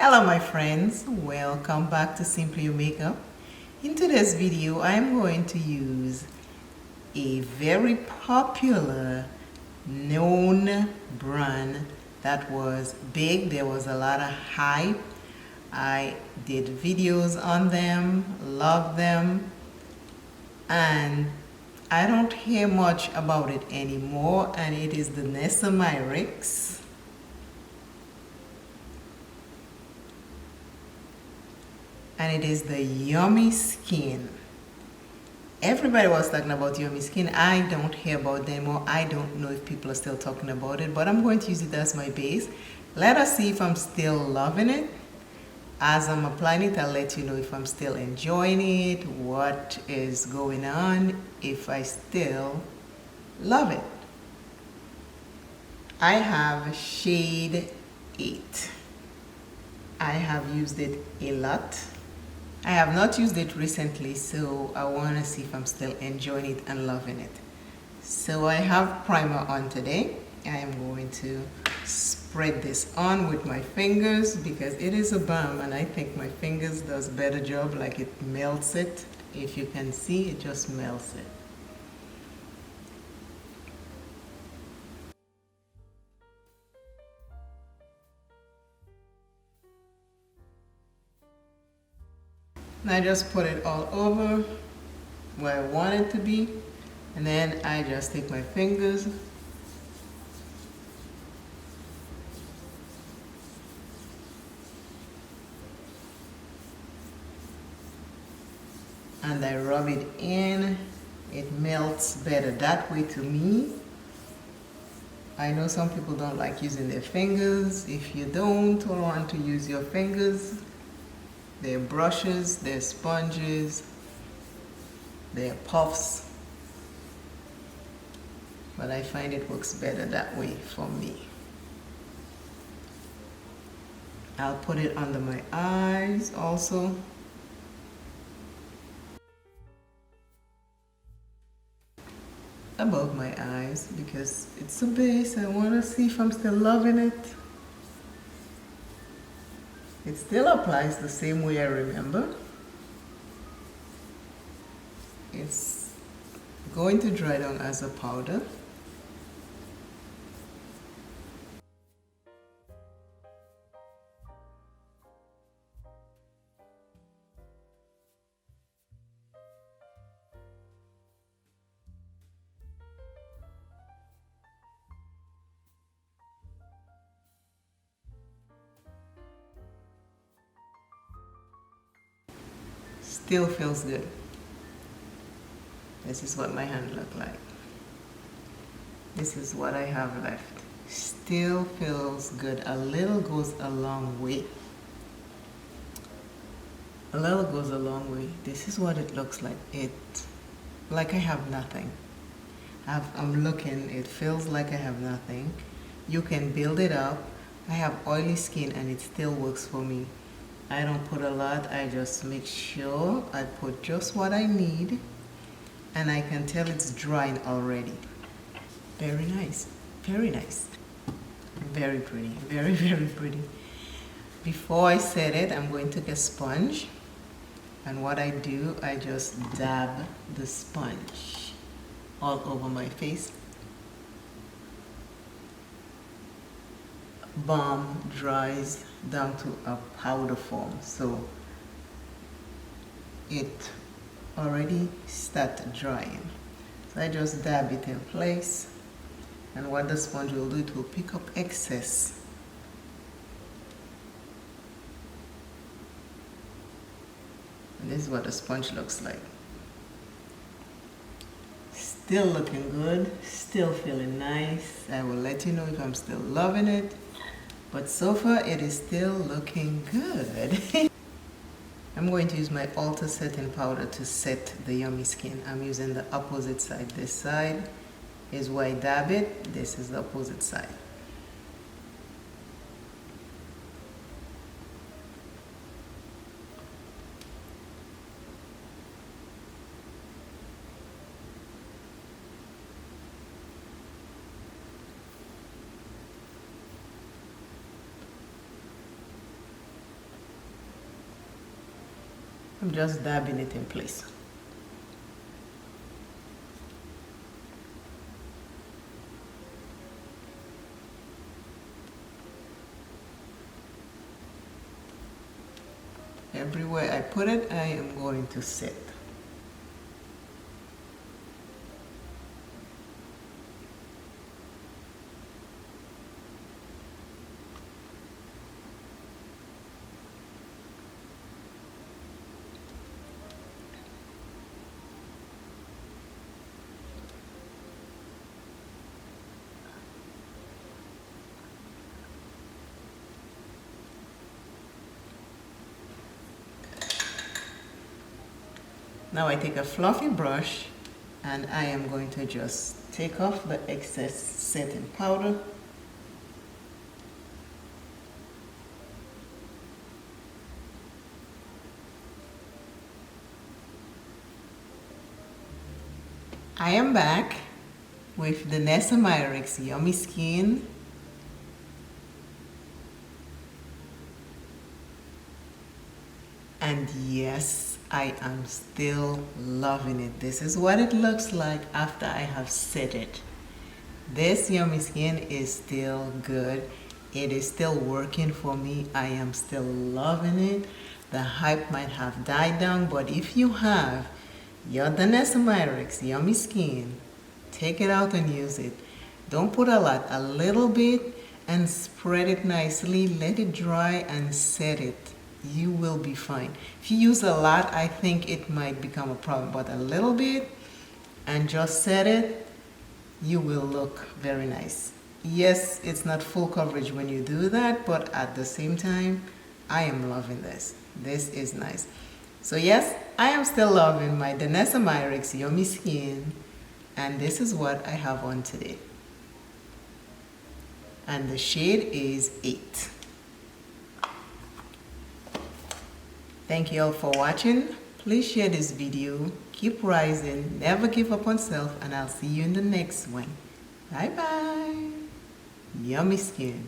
Hello my friends, welcome back to Simply Your Makeup. In today's video I'm going to use a very popular known brand that was big. There was a lot of hype. I did videos on them, love them, and I don't hear much about it anymore, and it is the DENESSA MYRICKS. And it is the Yummy Skin. Everybody was talking about Yummy Skin. I don't hear about them, or I don't know if people are still talking about it, but I'm going to use it as my base. Let us see if I'm still loving it. As I'm applying it, I'll let you know if I'm still enjoying it, what is going on, if I still love it. I have shade 8. I have used it a lot. I have not used it recently, so I want to see if I'm still enjoying it and loving it. So I have primer on today. I am going to spread this on with my fingers because it is a balm, and I think my fingers does a better job, like it melts it. If you can see, it just melts it. And I just put it all over where I want it to be, and then I just take my fingers and I rub it in. It melts better that way to me. I know some people don't like using their fingers. If you don't want to use your fingers, there are brushes, there are sponges, there are puffs, but I find it works better that way for me. I'll put it under my eyes also. Above my eyes because it's a base. I want to see if I'm still loving it. It still applies the same way I remember. It's going to dry down as a powder. Still feels good. This is what my hand look like. This is what I have left. Still feels good. A little goes a long way. A little goes a long way. This is what it looks like. Like I have nothing. I'm looking, it feels like I have nothing. You can build it up. I have oily skin and it still works for me. I don't put a lot, I just make sure I put just what I need, and I can tell it's drying already. Very nice, very nice. Very pretty, very, very pretty. Before I set it, I'm going to get a sponge, and what I do, I just dab the sponge all over my face. Balm dries down to a powder form, so it already started drying. So I just dab it in place, and what the sponge will do, it will pick up excess. And this is what the sponge looks like. Still looking good, still feeling nice. I will let you know if I'm still loving it. But so far it is still looking good. I'm going to use my Ultra setting powder to set the Yummy Skin. I'm using the opposite side. This side is where I dab it. This is the opposite side. I'm just dabbing it in place. Everywhere I put it, I am going to set. Now I take a fluffy brush and I am going to just take off the excess setting powder. I am back with DENESSA MYRICKS Yummy Skin. And yes, I am still loving it. This is what it looks like after I have set it. This Yummy Skin is still good. It is still working for me. I am still loving it. The hype might have died down, but if you have your DENESSA MYRICKS Yummy Skin, take it out and use it. Don't put a lot, a little bit, and spread it nicely. Let it dry and set it. You will be fine. If you use a lot, I think it might become a problem, but a little bit and just set it, you will look very nice. Yes, it's not full coverage when you do that, but at the same time, I am loving this. This is nice. So yes, I am still loving my DENESSA MYRICKS Yummy Skin, and this is what I have on today. And the shade is 8. Thank you all for watching. Please share this video. Keep rising. Never give up on self. And I'll see you in the next one. Bye bye. Yummy Skin.